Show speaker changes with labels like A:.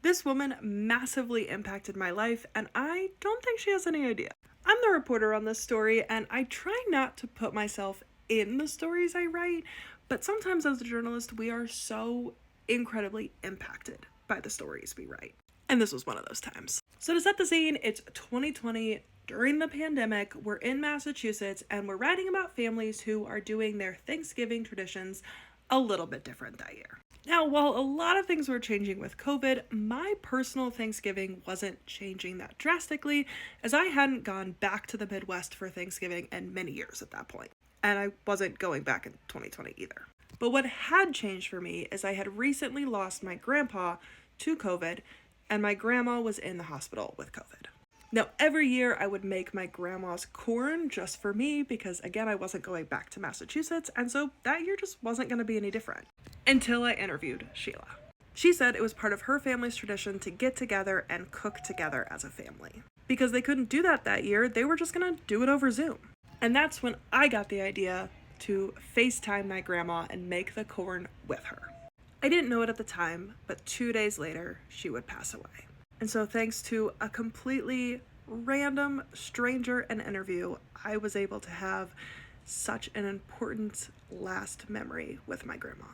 A: This woman massively impacted my life, and I don't think she has any idea. I'm the reporter on this story, and I try not to put myself in the stories I write, but sometimes as a journalist, we are so incredibly impacted by the stories we write. And this was one of those times. So to set the scene, it's 2020, during the pandemic, we're in Massachusetts, and we're writing about families who are doing their Thanksgiving traditions a little bit different that year. Now, while a lot of things were changing with COVID, my personal Thanksgiving wasn't changing that drastically, as I hadn't gone back to the Midwest for Thanksgiving in many years at that point. And I wasn't going back in 2020 either. But what had changed for me is I had recently lost my grandpa to COVID, and my grandma was in the hospital with COVID. Now, every year I would make my grandma's corn just for me because, again, I wasn't going back to Massachusetts, and so that year just wasn't going to be any different. Until I interviewed Sheila. She said it was part of her family's tradition to get together and cook together as a family. Because they couldn't do that year, they were just going to do it over Zoom. And that's when I got the idea to FaceTime my grandma and make the corn with her. I didn't know it at the time, but 2 days later, she would pass away. And so thanks to a completely random stranger and interview, I was able to have such an important last memory with my grandma.